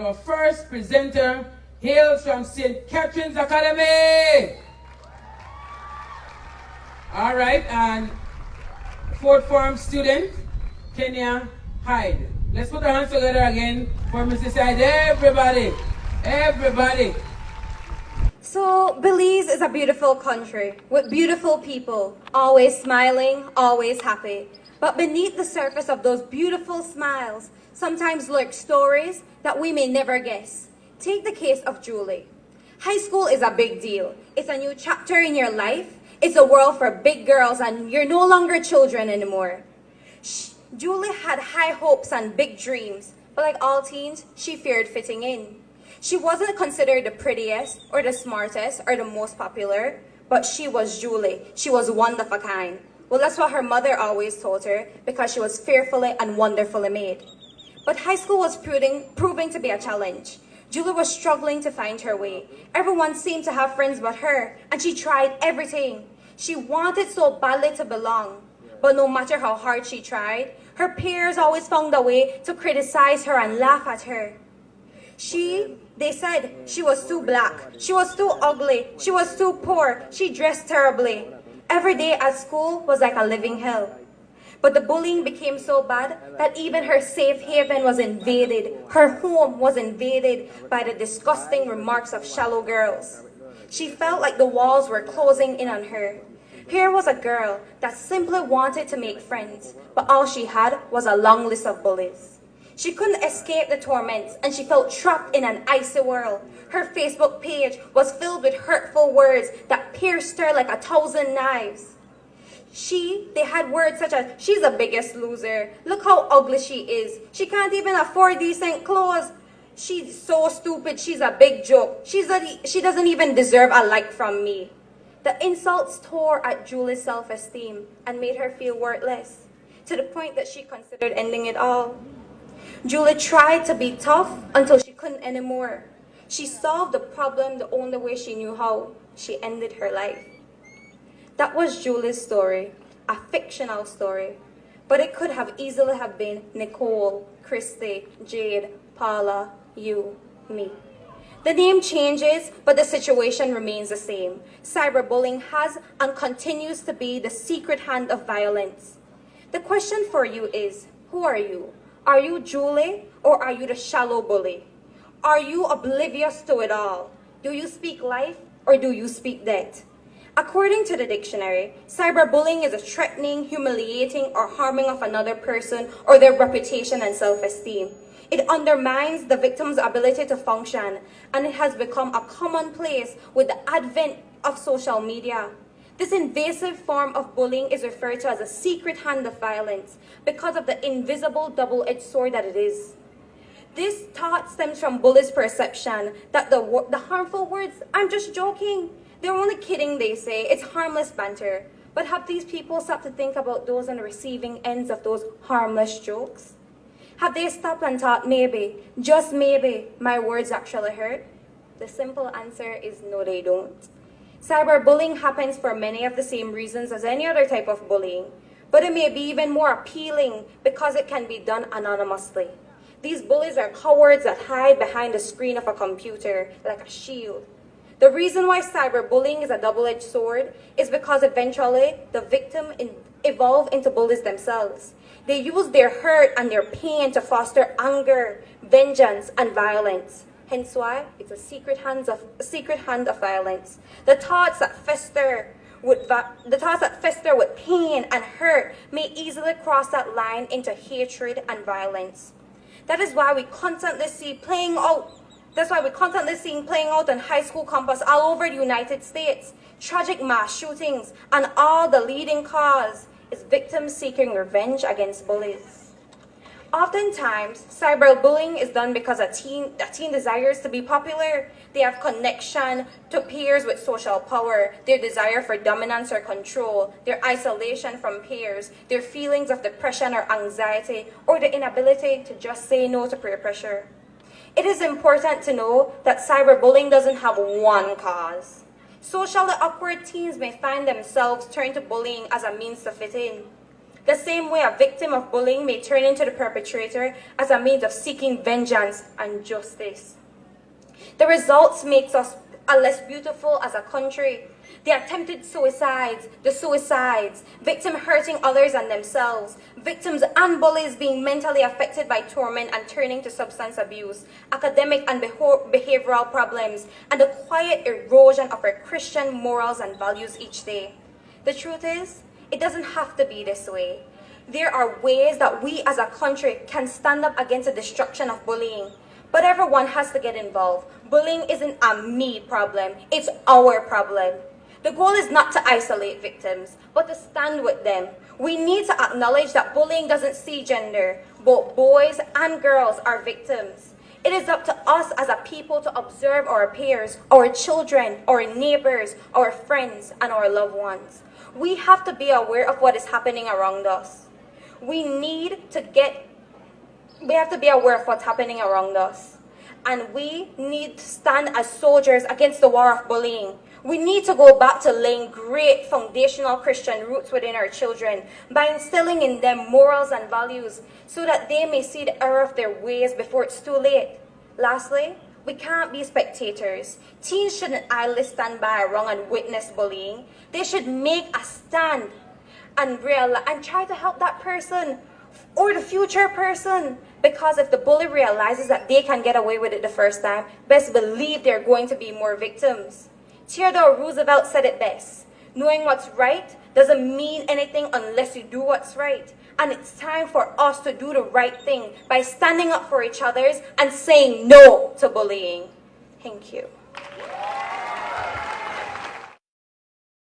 our first presenter hails from St. Catherine's Academy. All right, and fourth form student, Kenya Hyde. Let's put our hands together again for Mrs. Hyde. Everybody, everybody. So, Belize is a beautiful country with beautiful people, always smiling, always happy. But beneath the surface of those beautiful smiles, sometimes lurk stories that we may never guess. Take the case of Julie. High school is a big deal. It's a new chapter in your life. It's a world for big girls, and you're no longer children anymore. Julie had high hopes and big dreams, but like all teens, she feared fitting in. She wasn't considered the prettiest or the smartest or the most popular, but she was Julie. She was one of a kind. Well, that's what her mother always told her, because she was fearfully and wonderfully made. But high school was proving to be a challenge. Julie was struggling to find her way. Everyone seemed to have friends but her, and she tried everything. She wanted so badly to belong, but no matter how hard she tried, her peers always found a way to criticize her and laugh at her. They said she was too black, she was too ugly, she was too poor, she dressed terribly. Every day at school was like a living hell. But the bullying became so bad that even her safe haven was invaded. Her home was invaded by the disgusting remarks of shallow girls. She felt like the walls were closing in on her. Here was a girl that simply wanted to make friends, but all she had was a long list of bullies. She couldn't escape the torments, and she felt trapped in an icy world. Her Facebook page was filled with hurtful words that pierced her like 1,000 knives. They had words such as, "She's the biggest loser. Look how ugly she is. She can't even afford decent clothes. She's so stupid. She's a big joke. She doesn't even deserve a like from me." The insults tore at Julie's self-esteem and made her feel worthless, to the point that she considered ending it all. Julie tried to be tough until she couldn't anymore. She solved the problem the only way she knew how. She ended her life. That was Julie's story, a fictional story, but it could have easily have been Nicole, Christy, Jade, Paula, you, me. The name changes, but the situation remains the same. Cyberbullying has and continues to be the secret hand of violence. The question for you is, who are you? Are you Julie, or are you the shallow bully? Are you oblivious to it all? Do you speak life, or do you speak death? According to the dictionary, cyberbullying is a threatening, humiliating, or harming of another person or their reputation and self-esteem. It undermines the victim's ability to function, and it has become a commonplace with the advent of social media. This invasive form of bullying is referred to as a secret hand of violence because of the invisible double-edged sword that it is. This thought stems from bullies' perception that the harmful words, "I'm just joking. They're only kidding," they say. It's harmless banter. But have these people stopped to think about those on the receiving ends of those harmless jokes? Have they stopped and thought, maybe, just maybe, my words actually hurt? The simple answer is no, they don't. Cyberbullying happens for many of the same reasons as any other type of bullying, but it may be even more appealing because it can be done anonymously. These bullies are cowards that hide behind the screen of a computer like a shield. The reason why cyberbullying is a double-edged sword is because eventually the victim evolve into bullies themselves. They use their hurt and their pain to foster anger, vengeance, and violence. Hence why it's a secret hand of violence. The thoughts that fester with pain and hurt may easily cross that line into hatred and violence. That is why we constantly see playing out on high school campus all over the United States. Tragic mass shootings, and all the leading cause is victims seeking revenge against bullies. Oftentimes, cyberbullying is done because a teen desires to be popular. They have connection to peers with social power, their desire for dominance or control, their isolation from peers, their feelings of depression or anxiety, or the inability to just say no to peer pressure. It is important to know that cyberbullying doesn't have one cause. Socially awkward teens may find themselves turn to bullying as a means to fit in. The same way a victim of bullying may turn into the perpetrator as a means of seeking vengeance and justice. The results makes us less beautiful as a country. The attempted suicides, the suicides, victims hurting others and themselves, victims and bullies being mentally affected by torment and turning to substance abuse, academic and behavioral problems, and the quiet erosion of our Christian morals and values each day. The truth is, it doesn't have to be this way. There are ways that we as a country can stand up against the destruction of bullying. But everyone has to get involved. Bullying isn't a me problem, it's our problem. The goal is not to isolate victims, but to stand with them. We need to acknowledge that bullying doesn't see gender. Both boys and girls are victims. It is up to us as a people to observe our peers, our children, our neighbors, our friends, and our loved ones. We have to be aware of what is happening around us. We have to be aware of what's happening around us. And we need to stand as soldiers against the war of bullying. We need to go back to laying great foundational Christian roots within our children by instilling in them morals and values so that they may see the error of their ways before it's too late. Lastly, we can't be spectators. Teens shouldn't idly stand by wrong and witness bullying. They should make a stand and try to help that person or the future person. Because if the bully realizes that they can get away with it the first time, best believe there are going to be more victims. Theodore Roosevelt said it best. Knowing what's right doesn't mean anything unless you do what's right. And it's time for us to do the right thing by standing up for each other and saying no to bullying. Thank you.